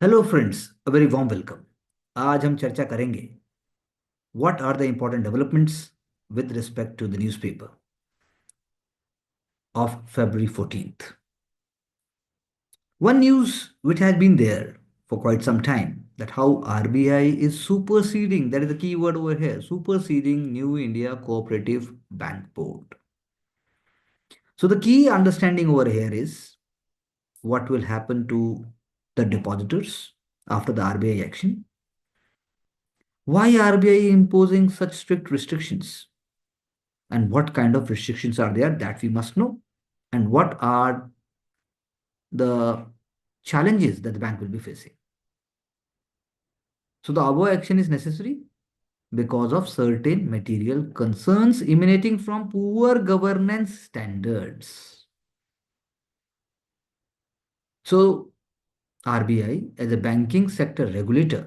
Hello friends, a very warm welcome. आज हम चर्चा करेंगे what are the important developments with respect to the newspaper of February 14th. One news which has been there for quite some time, that how RBI is superseding, that is the key word over here, superseding New India Cooperative Bank Board. So the key understanding over here is what will happen to the depositors after the RBI action. Why RBI imposing such strict restrictions? And what kind of restrictions are there, that we must know, and what are the challenges that the bank will be facing. So the above action is necessary because of certain material concerns emanating from poor governance standards. So RBI, as a banking sector regulator,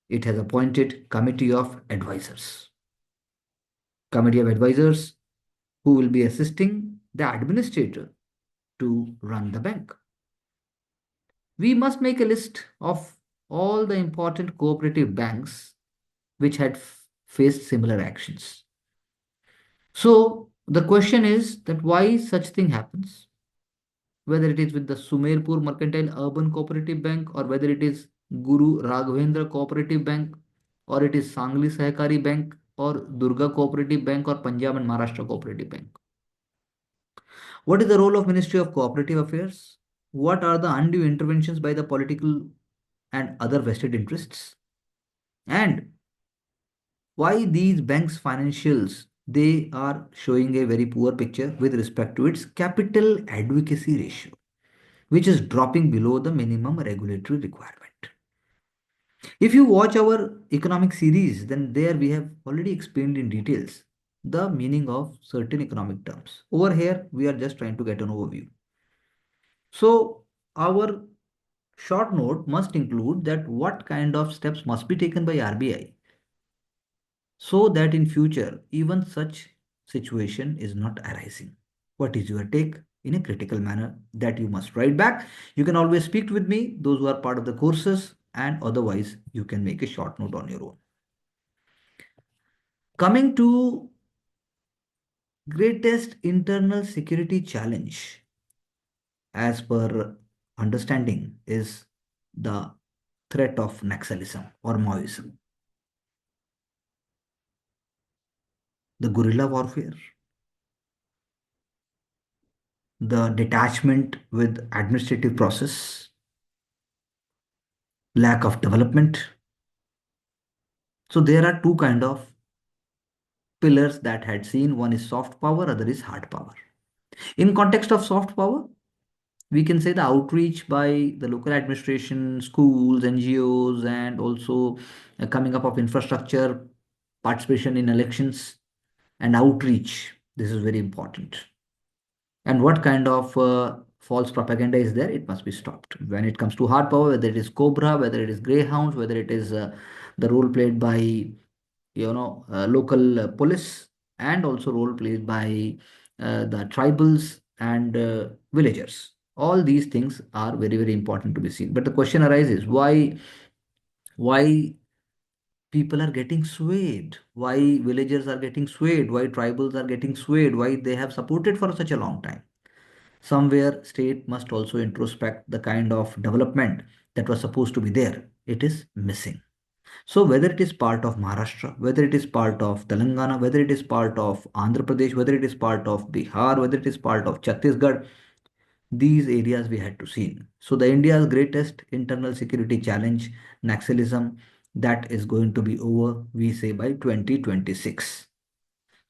it has appointed committee of advisors. Committee of advisors who will be assisting the administrator to run the bank. We must make a list of all the important cooperative banks which had faced similar actions. So the question is that why such thing happens, whether it is with the Sumerpur Mercantile Urban Cooperative Bank, or whether it is Guru Raghavendra Cooperative Bank, or it is Sangli Sahakari Bank, or Durga Cooperative Bank, or Punjab and Maharashtra Cooperative Bank. What is the role of Ministry of Cooperative Affairs? What are the undue interventions by the political and other vested interests? And why these banks' financials, they are showing a very poor picture with respect to its capital adequacy ratio, which is dropping below the minimum regulatory requirement. If you watch our economic series, then there we have already explained in details the meaning of certain economic terms. Over here, we are just trying to get an overview. So our short note must include that what kind of steps must be taken by RBI so that in future even such situation is not arising. What is your take in a critical manner, that you must write back? You can always speak with me, those who are part of the courses, and otherwise you can make a short note on your own. Coming to greatest internal security challenge as per understanding is the threat of Naxalism or Maoism, the guerrilla warfare, the detachment with administrative process, lack of development. So there are two kind of pillars that had seen. One is soft power, other is hard power. In context of soft power, we can say the outreach by the local administration, schools, NGOs, and also coming up of infrastructure, participation in elections, and outreach. This is very important. And what kind of false propaganda is there, it must be stopped. When it comes to hard power, whether it is Cobra, whether it is Greyhounds, whether it is the role played by local police, and also role played by the tribals and villagers, all these things are very very important to be seen. But the question arises, why people are getting swayed, why villagers are getting swayed, why tribals are getting swayed, why they have supported for such a long time? Somewhere state must also introspect the kind of development that was supposed to be there. It is missing. So whether it is part of Maharashtra, whether it is part of Telangana, whether it is part of Andhra Pradesh, whether it is part of Bihar, whether it is part of Chhattisgarh, these areas we had to see. So the India's greatest internal security challenge, Naxalism, that is going to be over, we say, by 2026.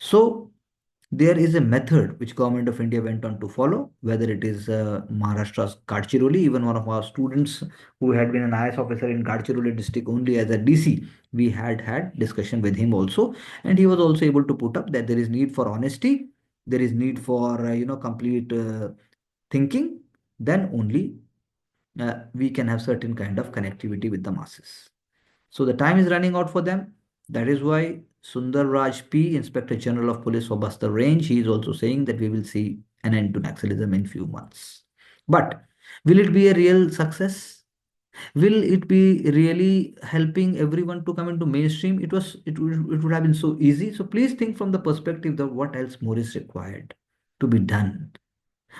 So there is a method which Government of India went on to follow, whether it is Maharashtra's Gadchiroli. Even one of our students who had been an IS officer in Gadchiroli district only as a DC, we had discussion with him also, and he was also able to put up that there is need for honesty, there is need for complete thinking. Then only we can have certain kind of connectivity with the masses. So the time is running out for them. That is why Sundar Raj P, Inspector General of Police for Bastar Range, he is also saying that we will see an end to Naxalism in few months. But will it be a real success? Will it be really helping everyone to come into mainstream? It would have been so easy. So please think from the perspective of what else more is required to be done.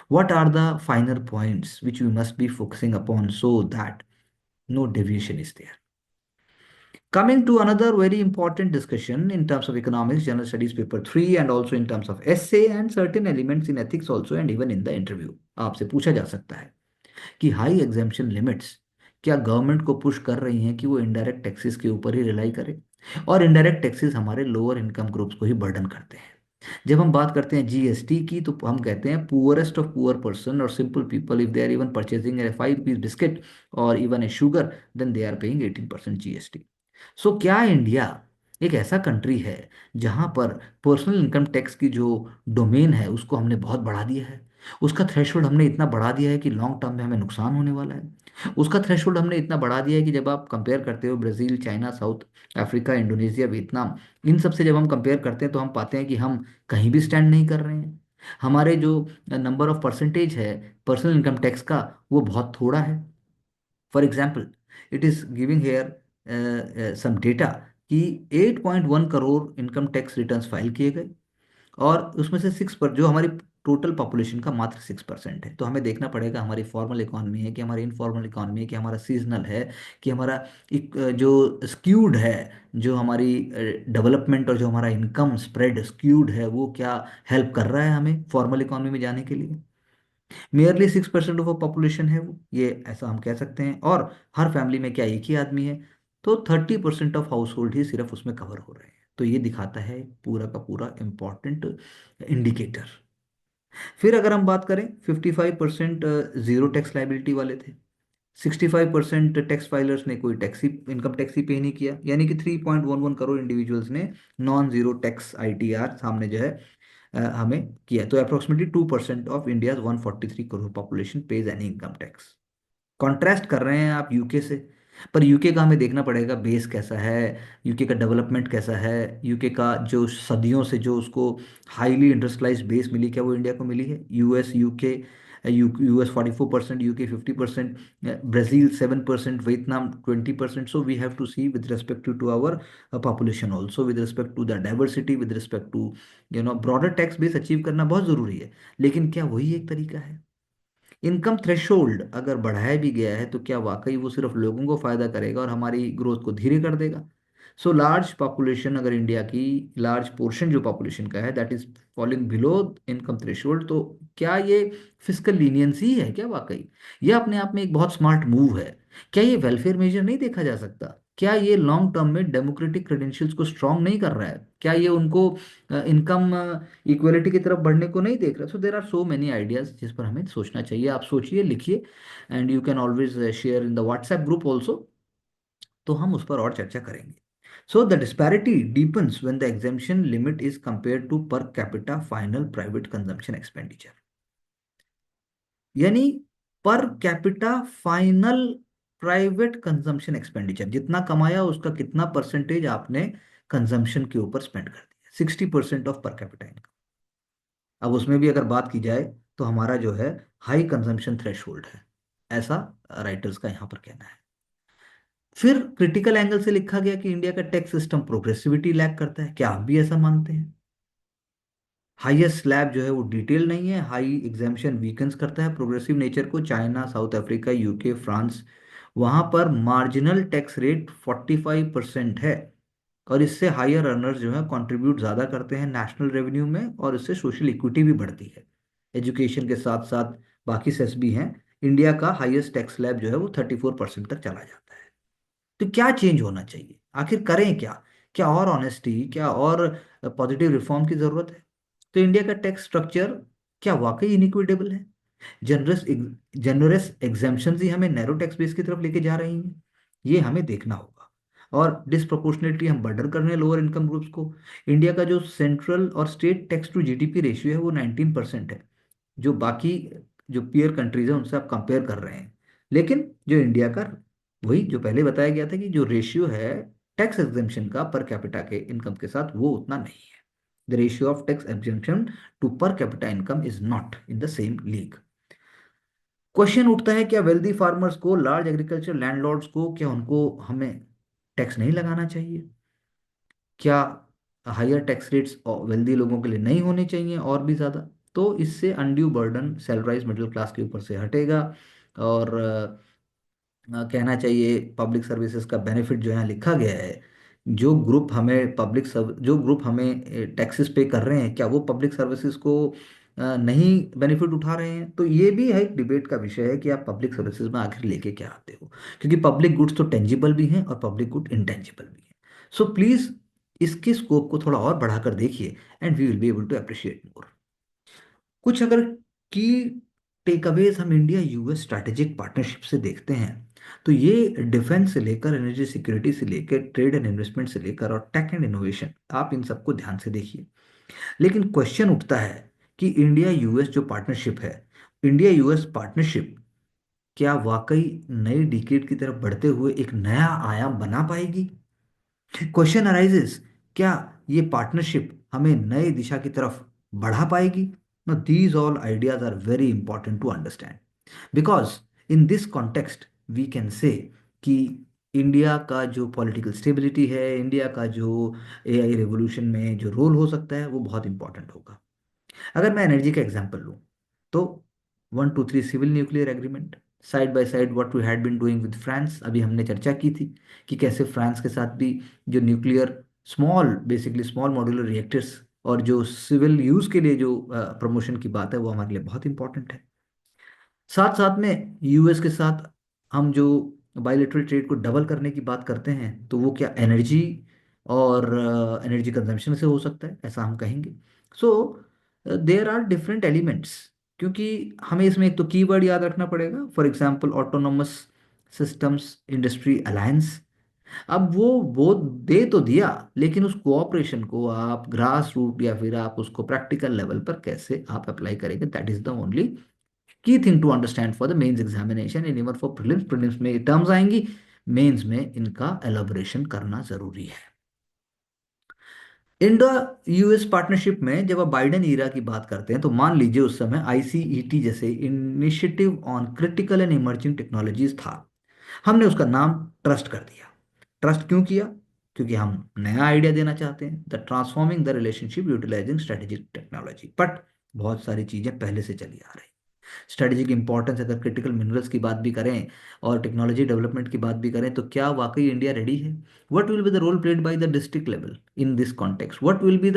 What are the finer points which we must be focusing upon so that no deviation is there? Coming to another very important discussion in terms of economics, general studies paper 3, and also in terms of essay and certain elements in ethics also, and even in the interview. आपसे पूछा जा सकता है कि high exemption limits क्या government को push कर रही हैं कि वो इनडायरेक्ट टैक्सेस के ऊपर ही रिलाई करे, और इनडायरेक्ट टैक्सेस हमारे लोअर इनकम ग्रुप्स को ही बर्डन करते हैं। जब हम बात करते हैं जीएसटी की तो हम कहते हैं पुअरेस्ट ऑफ पुअर पर्सन और simple people, if they are even purchasing a 5 rupees biscuit और even a sugar, then they are paying 18% GST. So क्या इंडिया एक ऐसा कंट्री है जहां पर पर्सनल इनकम टैक्स की जो डोमेन है उसको हमने बहुत बढ़ा दिया है? उसका थ्रेशोल्ड हमने इतना बढ़ा दिया है कि लॉन्ग टर्म में हमें नुकसान होने वाला है। उसका थ्रेशोल्ड हमने इतना बढ़ा दिया है कि जब आप कंपेयर करते हो Brazil, China, South Africa, Indonesia, Vietnam, इन सब से जब हम कंपेयर करते हैं तो हम पाते हैं कि हम कहीं भी स्टैंड नहीं कर रहे हैं। हमारे जो नंबर ऑफ परसेंटेज है पर्सनल इनकम टैक्स का वो बहुत थोड़ा है। For example, it is giving here some data कि 8.1 crore income tax returns file किए गए, और उसमें से 6 पर जो हमारी टोटल पॉपुलेशन का मात्र 6% है। तो हमें देखना पड़ेगा हमारी फॉर्मल इकोनॉमी है कि हमारी इनफॉर्मल इकोनॉमी है कि हमारा सीजनल है कि हमारा जो स्क्यूड है, जो हमारी डेवलपमेंट और जो हमारा इनकम स्प्रेड स्क्यूड है वो क्या हेल्प कर रहा है हमें फॉर्मल इकोनॉमी में जाने के लिए। नियरली 6% ऑफ पॉपुलेशन है वो, ये ऐसा हम कह सकते हैं। और हर फैमिली में क्या एक ही आदमी है, तो 30% ऑफ हाउस होल्ड ही सिर्फ उसमें कवर हो रहे हैं। तो ये दिखाता है पूरा का पूरा इंपॉर्टेंट इंडिकेटर। फिर अगर हम बात करें 55% जीरो टैक्स लाइबिलिटी वाले थे, 65% टैक्स फाइलर्स ने कोई टैक्सी इनकम टैक्स ही पे नहीं किया, यानी कि 3.11 करोड़ इंडिविजुअल्स ने नॉन जीरो टैक्स आईटीआर सामने जो है हमें किया। तो approximately 2% of India 143 crore population page any income tax. Contrast कर रहे हैं आप यूके से, पर यूके का हमें देखना पड़ेगा बेस कैसा है, यूके का डेवलपमेंट कैसा है, यूके का जो सदियों से जो उसको हाईली इंडस्ट्रियलाइज्ड बेस मिली, क्या वो इंडिया को मिली है? US, UK, US 44%, UK 50%, Brazil 7%, Vietnam 20%। So we have to see with respect to our population also, with respect to the diversity, with respect to broader tax base achieve करना बहुत जरूरी है। लेकिन क्या वही एक तरीका है? इनकम थ्रेशोल्ड अगर बढ़ाया भी गया है तो क्या वाकई वो सिर्फ लोगों को फायदा करेगा और हमारी ग्रोथ को धीरे कर देगा? सो लार्ज पॉपुलेशन, अगर इंडिया की लार्ज पोर्शन जो पॉपुलेशन का है that is falling below income threshold, तो क्या ये फिस्कल लीनियंसी है क्या वाकई? यह अपने आप में एक बहुत स्मार्ट मूव है। क्या ये वेलफेयर मेजर नहीं देखा जा सकता? क्या ये लॉन्ग टर्म में डेमोक्रेटिक क्रेडेंशियल्स को स्ट्रांग नहीं कर रहा है? क्या ये उनको इनकम इक्वलिटी की तरफ बढ़ने को नहीं देख रहा? So there are so many ideas जिस पर हमें सोचना चाहिए। आप सोचिए, लिखिए, and you can always share in the WhatsApp group also, तो हम उस पर और चर्चा करेंगे। So the disparity deepens when the exemption limit is compare to per capita final private consumption expenditure, यानी per capita final private consumption expenditure, जितना कमाया उसका कितना परसेंटेज आपने कंजम्पशन के ऊपर स्पेंड कर दिया, 60% ऑफ पर कैपिटा इनकम। अब उसमें भी अगर बात की जाए तो हमारा जो है हाई कंजम्पशन थ्रेशोल्ड है, ऐसा राइटर्स का यहाँ पर कहना है। फिर क्रिटिकल एंगल से लिखा गया कि इंडिया का टैक्स सिस्टम प्रोग्रेसिविटी लैक करता है। क्या आप भी ऐसा मानते हैं? हाईएस्ट स्लैब जो है वो डिटेल नहीं है, हाई एग्जाम्पशन वीकन्स करता है प्रोग्रेसिव नेचर को। China, South Africa, UK, France, वहां पर मार्जिनल टैक्स रेट 45% है, और इससे हायर अर्नर्स जो है कंट्रीब्यूट ज़्यादा करते हैं नेशनल रेवेन्यू में, और इससे सोशल इक्विटी भी बढ़ती है। एजुकेशन के साथ साथ बाकी सेस भी हैं। इंडिया का हाईएस्ट टैक्स स्लैब जो है वो 34% तक चला जाता है। तो क्या चेंज होना चाहिए? आखिर करें क्या? क्या और ऑनेस्टी, क्या और पॉजिटिव रिफॉर्म की जरूरत है? तो इंडिया का टैक्स स्ट्रक्चर क्या वाकई इनइक्विटेबल है? जनरस जनरस एग्जाम्पशन ही हमें नैरो टैक्स बेस की तरफ लेके जा रही हैं, ये हमें देखना होगा। और डिस्प्रोपोर्शनेटली हम बर्डन कर रहे हैं लोअर इनकम ग्रुप्स को। इंडिया का जो सेंट्रल और state tax to GDP ratio है वो 19% है, जो बाकी जो पीयर कंट्रीज है उनसे आप कंपेयर कर रहे हैं। लेकिन जो इंडिया का, वही जो पहले बताया गया था कि जो रेशियो है टैक्स एग्जेम्पशन का पर कैपिटा के इनकम के साथ वो उतना नहीं है। The ratio of tax exemption to per capita income is not in the same league. Question उठता है, क्या वेल्दी फार्मर्स को, लार्ज एग्रीकल्चर लैंडलॉर्ड्स को, क्या उनको हमें टैक्स नहीं लगाना चाहिए? क्या हायर टैक्स रेट्स वेल्दी लोगों के लिए नहीं होने चाहिए और भी ज़्यादा? तो इससे undue burden salaried middle class के ऊपर से हटेगा। और कहना चाहिए पब्लिक सर्विसेज का बेनिफिट जो यहाँ लिखा गया है, जो ग्रुप हमें टैक्सेस पे कर रहे हैं, क्या वो पब्लिक सर्विसेज को नहीं बेनिफिट उठा रहे हैं? तो ये भी है एक डिबेट का विषय है कि आप पब्लिक सर्विसेज में आखिर लेके क्या आते हो, क्योंकि पब्लिक गुड्स तो टेंजिबल भी हैं और पब्लिक गुड इंटेंजिबल भी हैं। सो प्लीज इसके स्कोप को थोड़ा और बढ़ाकर देखिए, and we will be able to appreciate more. कुछ अगर की टेकअवेज हम इंडिया यूएस स्ट्रैटेजिक पार्टनरशिप से देखते हैं, तो ये डिफेंस से लेकर एनर्जी सिक्योरिटी से लेकर ट्रेड एंड इन्वेस्टमेंट से लेकर और टेक एंड इनोवेशन, आप इन सबको ध्यान से देखिए। लेकिन क्वेश्चन उठता है कि इंडिया यूएस जो पार्टनरशिप है, इंडिया यूएस पार्टनरशिप क्या वाकई नई डिकेड की तरफ बढ़ते हुए एक नया आयाम बना पाएगी? क्वेश्चन अराइजेस, क्या ये पार्टनरशिप हमें नई दिशा की तरफ बढ़ा पाएगी? Now these all ideas are very important to understand, because in this context we can say कि इंडिया का जो पॉलिटिकल स्टेबिलिटी है, इंडिया का जो एआई रेवोल्यूशन में जो रोल हो सकता है, वो बहुत इंपॉर्टेंट होगा। अगर मैं एनर्जी का एग्जांपल लूँ, तो 1 2 3 civil nuclear agreement, side by side what we had been doing with France, अभी हमने चर्चा की थी कि कैसे फ्रांस के साथ भी जो nuclear small, basically small modular reactors और जो सिविल यूज़ के लिए जो प्रमोशन की बात है, वो हमारे लिए बहुत इंपॉर्टेंट है। साथ साथ में यूएस के साथ हम जो बायलेटरल ट्रेड को डबल करने की बात करते हैं, तो वो क्या एनर्जी और एनर्जी कंजम्पशन से हो सकता है, ऐसा हम कहेंगे। So there are different elements, क्योंकि हमें इसमें एक तो कीवर्ड याद रखना पड़ेगा, for example autonomous systems industry alliance. अब वो दे तो दिया, लेकिन उस कोऑपरेशन को आप ग्रास रूट या फिर आप उसको प्रैक्टिकल लेवल पर कैसे आप अप्लाई करेंगे, that is the only key thing to understand for the mains examination and even for prelims. Prelims में टर्म्स आएंगी, मेंस में इनका एलोबरेशन करना जरूरी है। इंडो यूएस पार्टनरशिप में जब आप बाइडेन ईरा की बात करते हैं, तो मान लीजिए उस समय आईसीईटी जैसे initiative on critical and emerging technologies था। हमने उसका नाम ट्रस्ट कर दिया। ट्रस्ट क्यों किया? क्योंकि हम नया आइडिया देना चाहते हैं, the transforming the relationship utilising strategic technology. But बहुत सारी चीजें पहले से चली आ रही। स्ट्रेटेजिक इंपॉर्टेंस, अगर क्रिटिकल मिनरल्स की बात भी करें और टेक्नोलॉजी डेवलपमेंट की बात भी करें, तो क्या वाकई इंडिया रेडी है? What will be the role played by the district level in this context? What will be the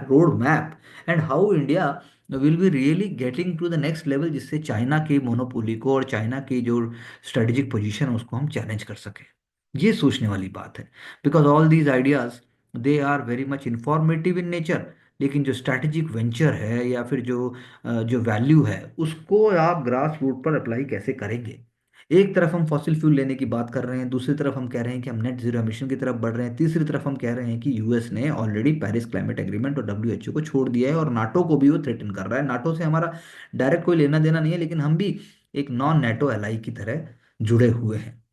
road map, and how India will be really getting to the next level, जिससे China की monopoly को और China की जो strategic position है उसको हम challenge कर सकें? ये सोचने वाली बात है, because all these ideas they are very much informative in nature, लेकिन जो स्ट्रैटेजिक वेंचर है या फिर जो वैल्यू है, उसको आप ग्रास रूट पर अप्लाई कैसे करेंगे? एक तरफ हम फॉसिल फ्यूल लेने की बात कर रहे हैं, दूसरी तरफ हम कह रहे हैं कि हम नेट जीरो एमिशन की तरफ बढ़ रहे हैं, तीसरी तरफ हम कह रहे हैं कि यूएस ने ऑलरेडी पेरिस क्लाइमेट एग्रीमेंट और डब्ल्यूएचओ को छोड़ दिया है और नाटो को भी वो थ्रेटन कर रहा है। नाटो से हमारा डायरेक्ट कोई लेना देना नहीं है, लेकिन हम भी एक नॉन नेटो एलाई की तरह जुड़े हुए हैं।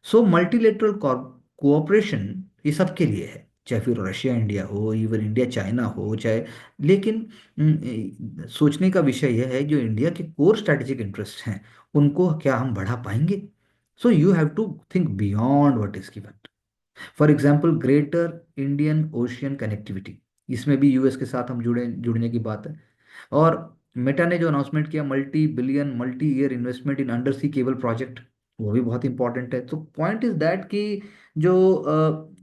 सो मल्टीलेटरल कोऑपरेशन ये सबके लिए है, चाहे फिर रशिया इंडिया हो, इवन इंडिया चाइना हो, चाहे, लेकिन सोचने का विषय यह है जो इंडिया के कोर स्ट्रेटेजिक इंटरेस्ट हैं, उनको क्या हम बढ़ा पाएंगे? So you have to think beyond what is given. For example greater Indian ocean connectivity, इसमें भी यूएस के साथ हम जुड़ने की बात है। और मेटा ने जो अनाउंसमेंट किया, multi billion multi year investment in under sea cable project, वो भी बहुत इंपॉर्टेंट है। तो पॉइंट इज दैट कि जो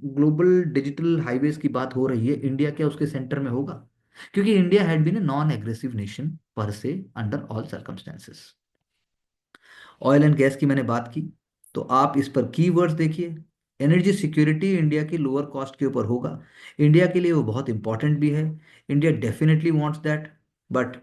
ग्लोबल डिजिटल हाईवेज की बात हो रही है, इंडिया क्या उसके सेंटर में होगा? क्योंकि India had been a non aggressive nation पर से under all circumstances. Oil and gas की मैंने बात की, तो आप इस पर कीवर्ड्स देखिए। एनर्जी सिक्योरिटी इंडिया की लोअर कॉस्ट के ऊपर होगा, इंडिया के लिए वो बहुत इंपॉर्टेंट भी है। India definitely wants that. But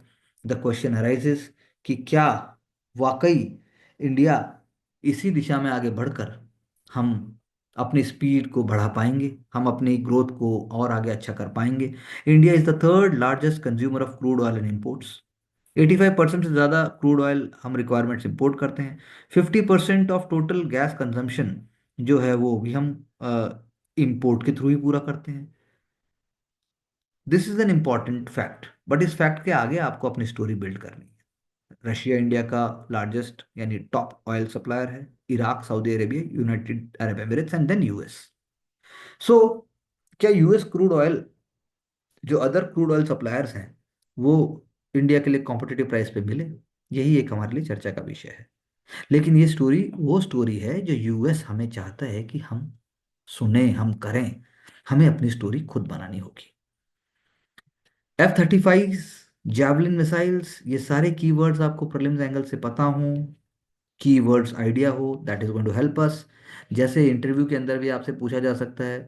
the question arises कि क्या वाकई इंडिया इसी दिशा में आगे बढ़कर हम अपनी स्पीड को बढ़ा पाएंगे, हम अपनी ग्रोथ को और आगे अच्छा कर पाएंगे? India is the third largest consumer of crude oil and imports. 85% से ज़्यादा क्रूड ऑयल हम रिक्वायरमेंट्स इंपोर्ट करते हैं। 50% ऑफ टोटल गैस कंजम्पशन जो है वो भी हम इंपोर्ट के थ्रू ही पूरा करते हैं। This is an important fact, but इस फैक्ट के आगे आपको अपनी स्टोरी बिल्ड करनी है। रशिया इंडिया का लार्जेस्ट यानी टॉप ऑयल सप्लायर है। Iraq, Saudi Arabia, United Arab Emirates and then US. So क्या यूएस क्रूड ऑयल, जो अदर क्रूड ऑयल सप्लायर्स हैं, वो इंडिया के लिए कॉम्पिटिटिव प्राइस पे मिले? यही एक हमारे लिए चर्चा का विषय है। लेकिन ये स्टोरी वो स्टोरी है जो यूएस हमें चाहता है कि हम सुने, हम करें। हमें अपनी स्टोरी खुद बनानी होगी। F-35, जैवलिन मिसाइल्स, ये सारे कीवर्ड्स आपको प्रीलिम्स एंगल से पता हों, कीवर्ड्स आइडिया हो, that is going to help us. जैसे इंटरव्यू के अंदर भी आपसे पूछा जा सकता है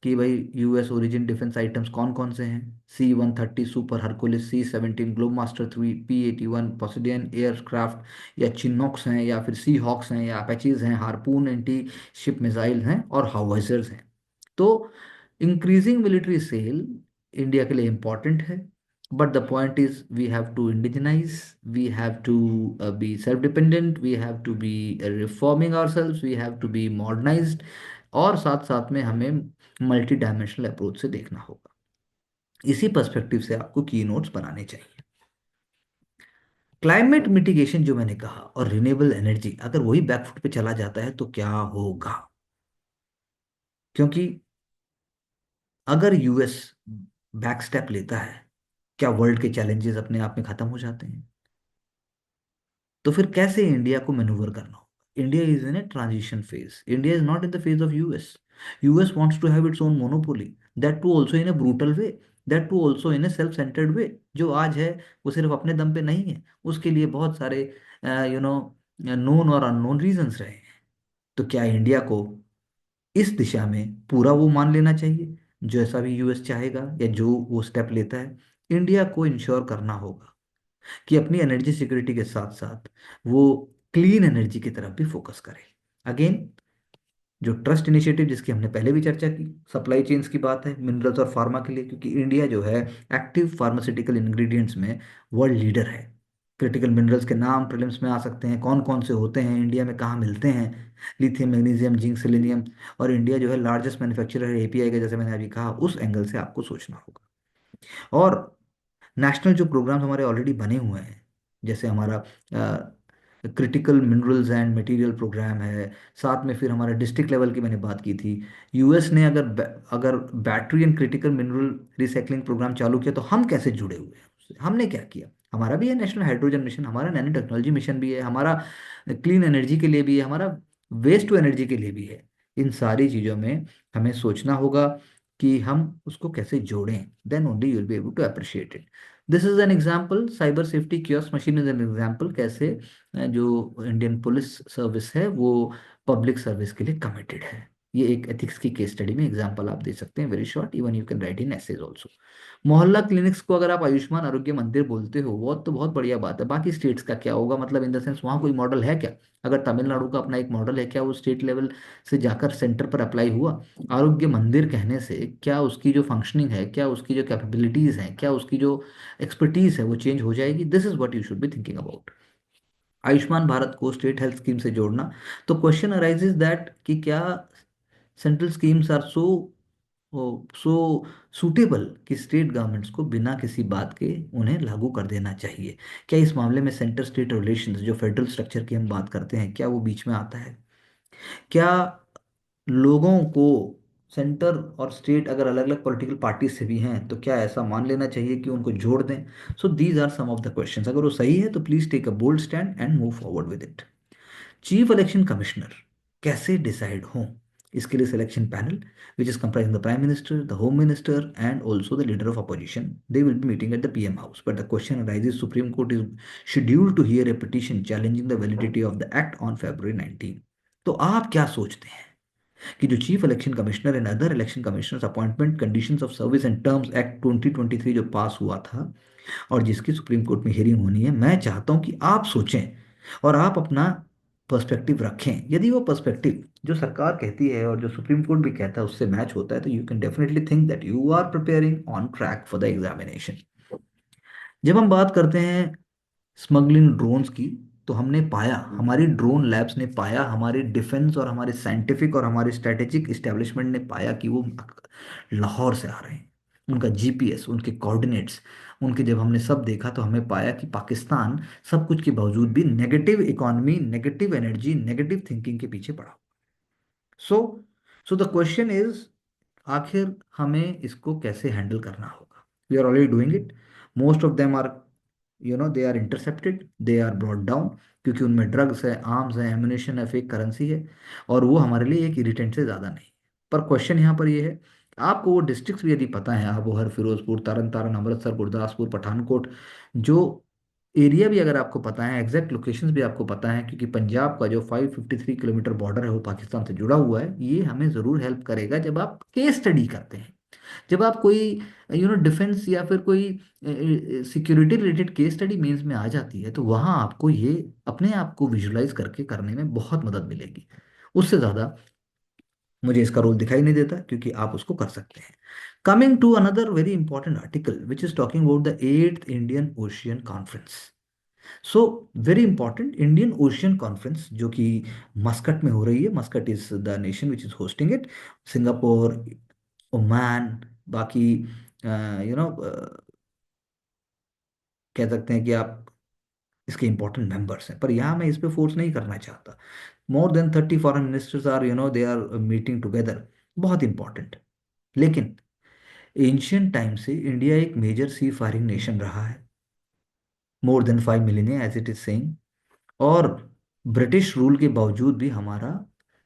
कि भाई यूएस ओरिजिन डिफेंस आइटम्स कौन कौन से हैं? C-130 super Hercules, C-17 Globemaster 3, P-81 Poseidon aircraft, या चिनॉक्स हैं, या फिर सी हॉक्स हैं, या अपेचीज हैं, हार्पून एंटी शिप मिसाइल हैं, और हाउवाइजर्स हैं। तो इंक्रीजिंग मिलिट्री सेल इंडिया के लिए इंपॉर्टेंट है। But the point is we have to indigenise, we have to be self dependent, we have to be reforming ourselves, we have to be modernised. और साथ साथ में हमें मल्टी डायमेंशनल अप्रोच से देखना होगा। इसी पर्सपेक्टिव से आपको की नोट्स बनाने चाहिए। क्लाइमेट मिटिगेशन जो मैंने कहा, और रिन्यूएबल एनर्जी, अगर वही बैकफुट पे चला जाता है तो क्या होगा? क्योंकि अगर यूएस बैक स्टेप लेता है, क्या वर्ल्ड के चैलेंजेस अपने आप में खत्म हो जाते हैं? तो फिर कैसे इंडिया को मैन्यूवर करना होगा? India is in a transition phase, India is not in the phase of US. US wants to have its own monopoly, that too also in a brutal way, that too also in a self centred way. जो आज है वो सिर्फ अपने दम पे नहीं है, उसके लिए बहुत सारे यू नो नोन और अननोन रीजंस रहे हैं। तो क्या इंडिया को इस दिशा में पूरा वो मान लेना चाहिए जो ऐसा भी यूएस चाहेगा, या जो वो स्टेप लेता है? इंडिया को इंश्योर करना होगा कि अपनी एनर्जी सिक्योरिटी के साथ साथ वो क्लीन एनर्जी की तरफ भी फोकस करे। अगेन, जो ट्रस्ट इनिशिएटिव जिसकी हमने पहले भी चर्चा की, सप्लाई चेन्स की बात है मिनरल्स और फार्मा के लिए, क्योंकि इंडिया जो है एक्टिव फार्मास्यूटिकल इंग्रेडिएंट्स में वर्ल्ड लीडर है। क्रिटिकल मिनरल्स के नाम प्रीलिम्स में आ सकते हैं, कौन कौन से होते हैं, इंडिया में कहाँ मिलते हैं? Lithium, magnesium, zinc, selenium. और इंडिया जो है लार्जेस्ट मैन्युफैक्चरर है एपीआई का, जैसे मैंने अभी कहा, उस एंगल से आपको सोचना होगा। और नेशनल जो प्रोग्राम्स हमारे ऑलरेडी बने हुए हैं, जैसे हमारा critical minerals and material programme है, साथ में फिर हमारा डिस्ट्रिक्ट लेवल की मैंने बात की थी। यूएस ने अगर battery and critical mineral recycling programme चालू किया, तो हम कैसे जुड़े हुए हैं उससे? हमने क्या किया? हमारा भी है नेशनल हाइड्रोजन मिशन, हमारा नैनो टेक्नोलॉजी मिशन भी है, हमारा क्लीन एनर्जी के लिए भी है, हमारा वेस्ट टू एनर्जी के लिए भी है। इन सारी चीज़ों में हमें सोचना होगा कि हम उसको कैसे जोड़ें, then only you will be able to appreciate it. This is an example, cyber safety kiosk machine is an example, कैसे जो इंडियन पुलिस सर्विस है वो पब्लिक सर्विस के लिए कमिटेड है। ये एक एथिक्स की केस स्टडी में एग्जाम्पल आप दे सकते हैं, very short, even you can write in essays also. मोहल्ला क्लिनिक्स को अगर आप आयुष्मान आरोग्य मंदिर बोलते हो, वो तो बहुत बढ़िया बात है। बाकी स्टेट्स का क्या होगा? मतलब इन द सेंस वहाँ कोई मॉडल है क्या? अगर तमिलनाडु का अपना एक मॉडल है, क्या वो स्टेट लेवल से जाकर सेंटर पर अप्लाई हुआ? आरोग्य मंदिर कहने से क्या उसकी जो फंक्शनिंग है, क्या उसकी जो कैपेबिलिटीज हैं, क्या उसकी जो एक्सपर्टीज है, वो चेंज हो जाएगी? This is what you should be thinking about. Ayushman Bharat को स्टेट हेल्थ स्कीम से जोड़ना, तो क्वेश्चन अराइजेज दैट कि क्या central schemes are so so suitable कि स्टेट गवर्नमेंट्स को बिना किसी बात के उन्हें लागू कर देना चाहिए? क्या इस मामले में सेंटर स्टेट रिलेशंस, जो फेडरल स्ट्रक्चर की हम बात करते हैं, क्या वो बीच में आता है? क्या लोगों को सेंटर और स्टेट अगर अलग अलग पॉलिटिकल पार्टी से भी हैं, तो क्या ऐसा मान लेना चाहिए कि उनको जोड़ दें? So these are some of the questions. अगर वो सही है तो please take a bold stand and move forward with it. Chief election commissioner कैसे डिसाइड हों? इसके लिए selection panel, which is comprising the prime minister, the home minister, and also the leader of opposition, they will be meeting at the PM house. But the question arises, Supreme Court is scheduled to hear a petition challenging the validity of the act on February 19। तो आप क्या सोचते हैं कि जो chief election commissioner and other election commissioners appointment conditions of service and terms act 2023 जो पास हुआ था, और जिसकी सुप्रीम कोर्ट में हियरिंग होनी है, मैं चाहता हूं कि आप सोचें और आप अपना पर्सपेक्टिव रखें। यदि वो पर्सपेक्टिव जो सरकार कहती है और जो सुप्रीम कोर्ट भी कहता है उससे मैच होता है, तो you can definitely think that you are preparing on track for the examination. जब हम बात करते हैं स्मगलिंग ड्रोन्स की, तो हमने पाया, हमारी ड्रोन लैब्स ने पाया, हमारे डिफेंस और हमारे साइंटिफिक और हमारे स्ट्रेटेजिक इस्टेब्लिशमेंट ने पाया कि वो लाहौर से आ रहे हैं। उनका जीपीएस, उनके कोऑर्डिनेट्स, उनके जब हमने सब देखा तो हमें पाया कि पाकिस्तान सब कुछ के बावजूद भी negative economy, negative energy, negative thinking के पीछे पड़ा। So so the question is, आखिर हमें इसको कैसे हैंडल करना होगा? We are already doing it. Most of them are, they are intercepted, they are brought down, क्योंकि उनमें ड्रग्स है, आर्म्स है, एमुनेशन है, फेक करेंसी है, और वो हमारे लिए एक इरिटेंट से ज़्यादा नहीं। पर क्वेश्चन यहाँ पर ये है, आपको वो डिस्ट्रिक्ट्स भी यदि पता है, आबोहर, फिरोजपुर, तरन तारन, अमृतसर, गुरदासपुर, पठानकोट, जो एरिया भी अगर आपको पता है, एग्जैक्ट लोकेशंस भी आपको पता है, क्योंकि पंजाब का जो 553 किलोमीटर बॉर्डर है वो पाकिस्तान से जुड़ा हुआ है, ये हमें ज़रूर हेल्प करेगा जब आप केस स्टडी करते हैं। जब आप कोई डिफेंस या फिर कोई security related case study mains में आ जाती है, तो वहाँ आपको ये अपने आप को विजुलाइज करके करने में बहुत मदद मिलेगी। उससे ज़्यादा मुझे इसका रोल दिखाई नहीं देता, क्योंकि आप उसको कर सकते हैं। Coming to another very important article which is talking about the 8th Indian Ocean conference. So very important Indian Ocean conference, जो कि मस्कट में हो रही है। Muscat is the nation which is hosting it. Singapore, Oman, बाकी you know कह सकते हैं कि आप इसके इंपॉर्टेंट मेंबर्स हैं, पर यहाँ मैं इस पे फोर्स नहीं करना चाहता। More than 30 foreign ministers are, they are meeting together. बहुत इंपॉर्टेंट। लेकिन एंशियंट टाइम से इंडिया एक मेजर सी फायरिंग नेशन रहा है, more than 5 million as it is saying. और ब्रिटिश रूल के बावजूद भी हमारा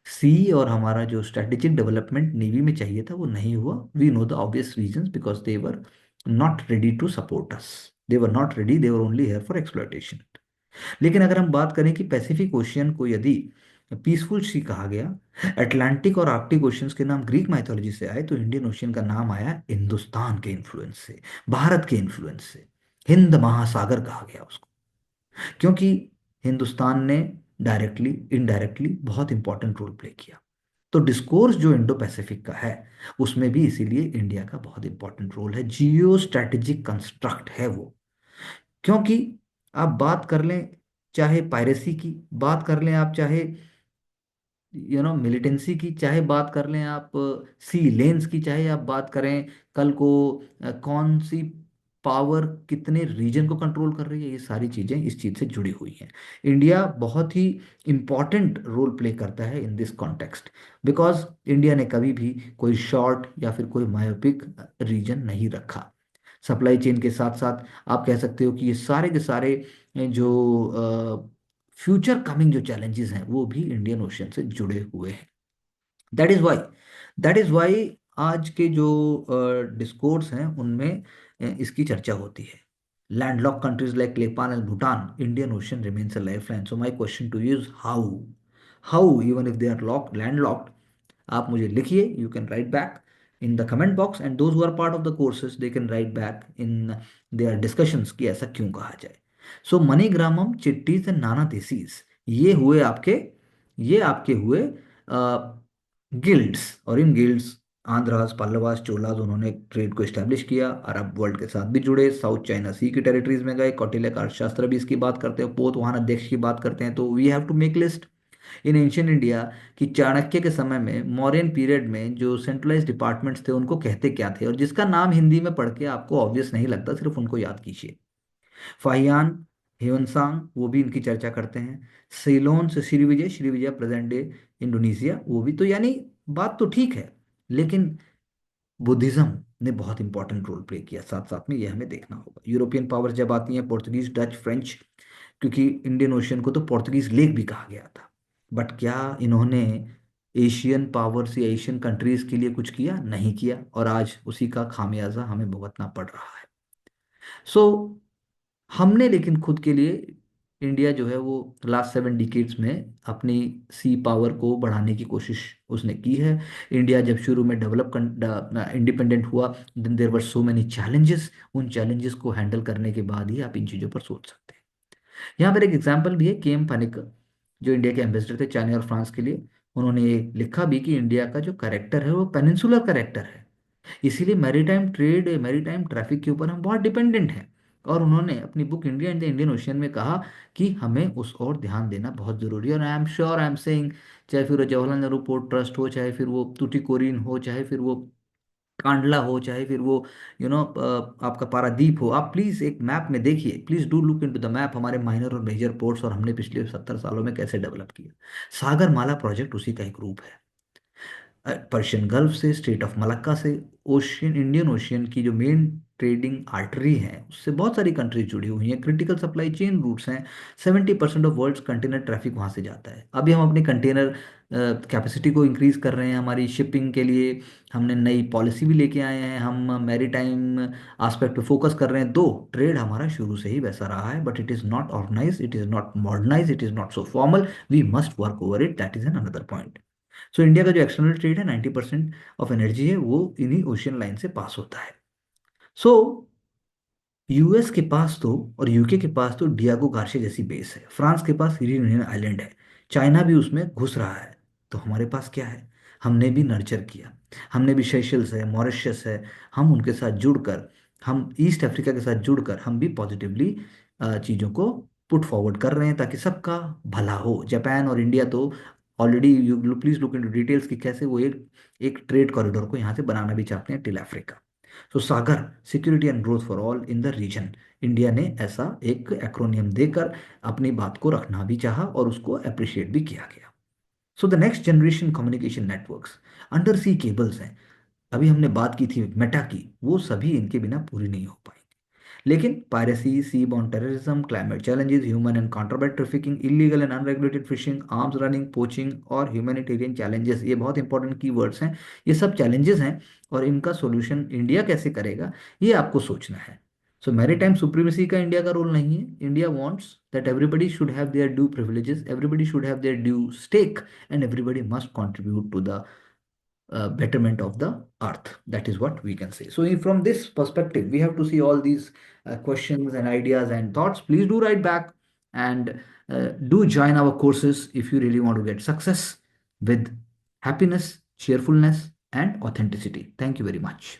सी और हमारा जो स्ट्रेटेजिक डेवलपमेंट नेवी में चाहिए था वो नहीं हुआ। We know the obvious reasons, because they were not ready to support us. They were not ready, they were only here for exploitation. लेकिन अगर हम बात करें कि पैसिफिक ओशियन को यदि पीसफुल सी कहा गया, अटलांटिक और आर्कटिक ओशियंस के नाम ग्रीक माइथोलॉजी से आए, तो इंडियन ओशियन का नाम आया हिंदुस्तान के इन्फ्लुएंस से, भारत के इन्फ्लुएंस से। हिंद महासागर कहा गया उसको, क्योंकि हिंदुस्तान ने डायरेक्टली इनडायरेक्टली बहुत इंपॉर्टेंट रोल प्ले किया। तो डिस्कोर्स जो इंडो पैसिफिक का है, उसमें भी इसीलिए इंडिया का बहुत इंपॉर्टेंट रोल है, जियो स्ट्रैटेजिक कंस्ट्रक्ट है वो। क्योंकि आप बात कर लें चाहे पायरेसी की, बात कर लें आप चाहे मिलिटेंसी की, चाहे बात कर लें आप सी लेन्स की, चाहे आप बात करें कल को कौन सी पावर कितने रीजन को कंट्रोल कर रही है, ये सारी चीज़ें इस चीज़ से जुड़ी हुई हैं। इंडिया बहुत ही इंपॉर्टेंट रोल प्ले करता है इन दिस कॉन्टेक्स्ट, बिकॉज इंडिया ने कभी भी कोई शॉर्ट या फिर कोई मायोपिक रीजन नहीं रखा। सप्लाई चेन के साथ साथ आप कह सकते हो कि ये सारे के सारे जो फ्यूचर कमिंग जो चैलेंजेस हैं वो भी इंडियन ओशियन से जुड़े हुए हैं। दैट इज वाई आज के जो डिस्कोर्स हैं उनमें इसकी चर्चा होती है। Landlock countries like Nepal and Bhutan, Indian Ocean remains a lifeline. So my question to you is how even if they are landlocked, आप मुझे लिखिए, you can write back in the comment box, and those who are part of the courses they can write back in their discussions कि ऐसा क्यों कहा जाए। सो मनीग्रामम, चिट्टीज and नाना देसीज, ये हुए आपके ये आपके हुए गिल्ड्स। और इन गिल्ड्स आंध्रास, पल्लवास, चोलास, उन्होंने ट्रेड को एस्टेब्लिश किया, अरब वर्ल्ड के साथ भी जुड़े, साउथ चाइना सी की टेरिटरीज में गए। कौटिल्य का अर्थशास्त्र भी इसकी बात करते हैं, पोतवाहन अध्यक्ष की बात करते हैं। तो we have to make list in ancient India कि चाणक्य के समय में, मौर्यन पीरियड में जो सेंट्रलाइज डिपार्टमेंट्स थे उनको कहते क्या थे, और जिसका नाम हिंदी में पढ़ के आपको ऑब्वियस नहीं लगता, सिर्फ उनको याद कीजिए। फाहियान, ह्योनसांग, वो भी इनकी चर्चा करते हैं। सीलोन से Shri Vijay present day Indonesia, वो भी। तो यानी बात तो ठीक है, लेकिन बुद्धिज्म ने बहुत इंपॉर्टेंट रोल प्ले किया साथ साथ में, ये हमें देखना होगा। यूरोपियन पावर्स जब आती हैं, पोर्तुगीज, डच, फ्रेंच, क्योंकि इंडियन ओशियन को तो पोर्तुगीज लेक भी कहा गया था, बट क्या इन्होंने एशियन पावर्स या एशियन कंट्रीज के लिए कुछ किया? नहीं किया, और आज उसी का खामियाजा हमें भुगतना पड़ रहा है। सो हमने लेकिन खुद के लिए, इंडिया जो है वो लास्ट 7 डिकेड्स में अपनी सी पावर को बढ़ाने की कोशिश उसने की है। इंडिया जब शुरू में इंडिपेंडेंट हुआ, then there were so many challenges. उन चैलेंजेस को हैंडल करने के बाद ही आप इन चीज़ों पर सोच सकते हैं। यहाँ पर एक एग्जाम्पल भी है, के एम पानिकर, जो इंडिया के एम्बेसडर थे चाइना और फ्रांस के लिए। उन्होंने ये लिखा भी कि इंडिया का जो करेक्टर है वो पेनिनसुलर करेक्टर है, इसीलिए मैरीटाइम ट्रेड, मैरीटाइम ट्रैफिक के ऊपर हम बहुत डिपेंडेंट हैं। और उन्होंने अपनी book India and the Indian ocean में कहा कि हमें उस ओर ध्यान देना बहुत जरूरी है। और I am sure, I am saying, चाहे फिर वो जवाहरलाल नेहरू पोर्ट ट्रस्ट हो, चाहे फिर वो टूटिकोरिन हो, चाहे फिर वो कांडला हो, चाहे फिर वो आपका पारादीप हो, आप प्लीज एक मैप में देखिए, please do look into the map, हमारे माइनर और मेजर पोर्ट्स और हमने पिछले 70 सालों में कैसे डेवलप किया। सागरमाला प्रोजेक्ट उसी का एक रूप है। पर्शियन गल्फ से, स्ट्रेट ऑफ मलक्का से, ओशियन, इंडियन ओशियन की जो मेन ट्रेडिंग आर्टरी है उससे बहुत सारी कंट्रीज जुड़ी हुई हैं, क्रिटिकल सप्लाई चेन रूट्स हैं। 70% ऑफ वर्ल्ड्स कंटेनर ट्रैफिक वहाँ से जाता है। अभी हम अपने कंटेनर कैपेसिटी को इंक्रीज कर रहे हैं हमारी शिपिंग के लिए। हमने नई पॉलिसी भी लेके आए हैं, हम मैरी टाइम आस्पेक्ट पे फोकस कर रहे हैं। दो, ट्रेड हमारा शुरू से ही वैसा रहा है, but it is not organise, it is not modernise, it is not so formal. We must work over it, that is an another point. So India का जो एक्सटर्नल ट्रेड है, 90% ऑफ एनर्जी है वो इन्हीं ओशियन लाइन से पास होता है। So US के पास तो, और यूके के पास तो डियागो गार्शिया जैसी बेस है, फ्रांस के पास यूरेनियन आइलैंड है, चाइना भी उसमें घुस रहा है। तो हमारे पास क्या है? हमने भी नर्चर किया, हमने भी सेशल्स है, मॉरिशस है, हम उनके साथ जुड़कर, हम ईस्ट अफ्रीका के साथ जुड़कर हम भी पॉजिटिवली चीज़ों को पुट फॉरवर्ड कर रहे हैं ताकि सबका भला हो। जापान और इंडिया तो already, you please look into details कि कैसे वो एक एक ट्रेड कॉरिडोर को यहाँ से बनाना भी चाहते हैं टिल अफ्रीका। तो SAGAR, security and growth for all in the region, India ने ऐसा एक एक्रोनियम देकर अपनी बात को रखना भी चाहा और उसको अप्रिशिएट भी किया गया। So the next generation communication networks, under sea cables हैं। अभी हमने बात की थी मेटा की, वो सभी इनके बिना पूरी नहीं हो पाएंगी। लेकिन piracy, sea borne terrorism, climate challenges, human and contraband trafficking, illegal and unregulated fishing, arms running, poaching और ह्यूमैनिटेरियन चैलेंजेस, ये बहुत इंपॉर्टेंट कीवर्ड्स हैं। ये सब चैलेंजेस हैं और इनका सॉल्यूशन इंडिया कैसे करेगा, ये आपको सोचना है। सो मैरीटाइम सुप्रीमेसी का इंडिया का रोल नहीं है। India wants that everybody should have their due privileges, everybody should have their due stake, and everybody must contribute to the betterment of the earth. That is what we can say. So from this perspective we have to see all these questions and ideas and thoughts. Please do write back, and do join our courses if you really want to get success with happiness, cheerfulness and authenticity. Thank you very much.